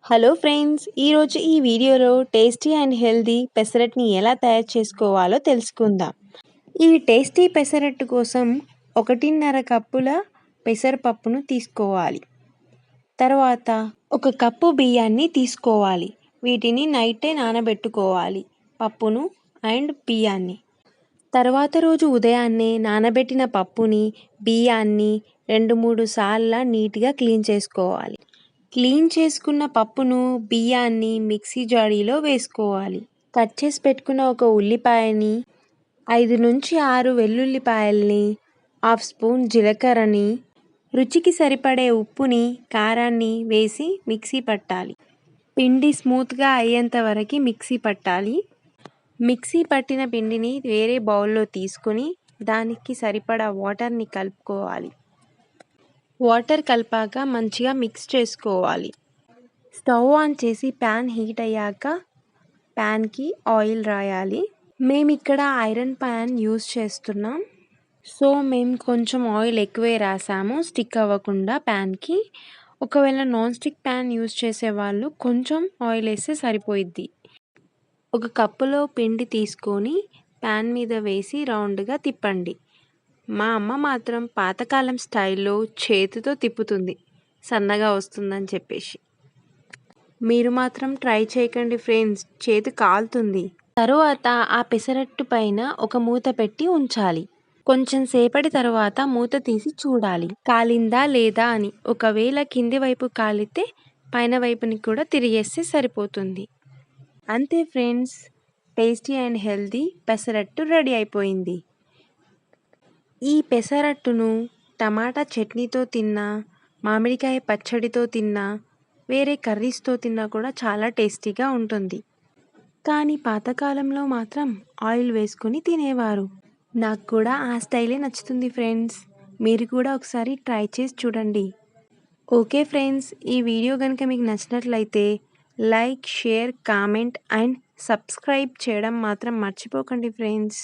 Hello friends, ఈరోజు ఈ వీడియోలో టేస్టీ అండ్ హెల్దీ పెసరట్ని ఎలా తయారు చేసుకోవాలో తెలుసుకుందాం. ఈ టేస్టీ పెసరట్టు కోసం 1.5 కప్పుల పెసరపప్పును తీసుకోవాలి. తర్వాత 1 కప్పు బియ్యాన్ని తీసుకోవాలి. వీటిని నైటే నానబెట్టుకోవాలి, పప్పును అండ్ బియ్యాన్ని. తర్వాత రోజు ఉదయాన్నే నానబెట్టిన పప్పుని, బియ్యాన్ని 2-3 సార్లు నీట్గా క్లీన్ చేసుకోవాలి. క్లీన్ చేసుకున్న పప్పును, బియ్యాన్ని మిక్సీ జాడీలో వేసుకోవాలి. కట్ చేసి పెట్టుకున్న 1 ఉల్లిపాయని, 5-6 వెల్లుల్లిపాయల్ని, 1/2 స్పూన్ జీలకర్రని, రుచికి సరిపడే ఉప్పుని, కారాన్ని వేసి మిక్సీ పట్టాలి. పిండి స్మూత్గా అయ్యేంత వరకు మిక్సీ పట్టాలి. మిక్సీ పట్టిన పిండిని వేరే బౌల్లో తీసుకొని దానికి సరిపడా వాటర్ని కలుపుకోవాలి. వాటర్ కలిపాక మంచిగా మిక్స్ చేసుకోవాలి. స్టవ్ ఆన్ చేసి ప్యాన్ హీట్ అయ్యాక ప్యాన్కి ఆయిల్ రాయాలి. మేము ఇక్కడ ఐరన్ ప్యాన్ యూస్ చేస్తున్నాం, సో మేము కొంచెం ఆయిల్ ఎక్కువే రాసాము స్టిక్ అవ్వకుండా ప్యాన్కి. ఒకవేళ నాన్ స్టిక్ ప్యాన్ యూస్ చేసేవాళ్ళు కొంచెం ఆయిల్ వేస్తే సరిపోయిద్ది. 1 కప్పులో పిండి తీసుకొని ప్యాన్ మీద వేసి రౌండ్గా తిప్పండి. మా అమ్మ మాత్రం పాతకాలం స్టైల్లో చేతితో తిప్పుతుంది, సన్నగా వస్తుందని చెప్పేసి. మీరు మాత్రం ట్రై చేయకండి ఫ్రెండ్స్, చేతి కాలుతుంది. తరువాత ఆ పెసరట్టు పైన ఒక మూత పెట్టి ఉంచాలి. కొంచెం సేపటి తర్వాత మూత తీసి చూడాలి కాలిందా లేదా అని. ఒకవేళ కింది వైపు కాలితే పైన వైపుని కూడా తిరిగేస్తే సరిపోతుంది. అంతే friends, tasty and healthy pesarattu ready అయిపోయింది. ఈ పెసరట్టును టమాటా చట్నీతో తిన్నా, మామిడికాయ పచ్చడితో తిన్నా, వేరే కర్రీస్తో తిన్నా కూడా చాలా టేస్టీగా ఉంటుంది. కానీ పాతకాలంలో మాత్రం ఆయిల్ వేసుకొని తినేవారు. నాకు కూడా ఆ స్టైలే నచ్చుతుంది ఫ్రెండ్స్. మీరు కూడా ఒకసారి ట్రై చేసి చూడండి. ఓకే ఫ్రెండ్స్, ఈ వీడియో కనుక మీకు నచ్చినట్లయితే like, share, comment and subscribe చేయడం మాత్రం మర్చిపోకండి ఫ్రెండ్స్.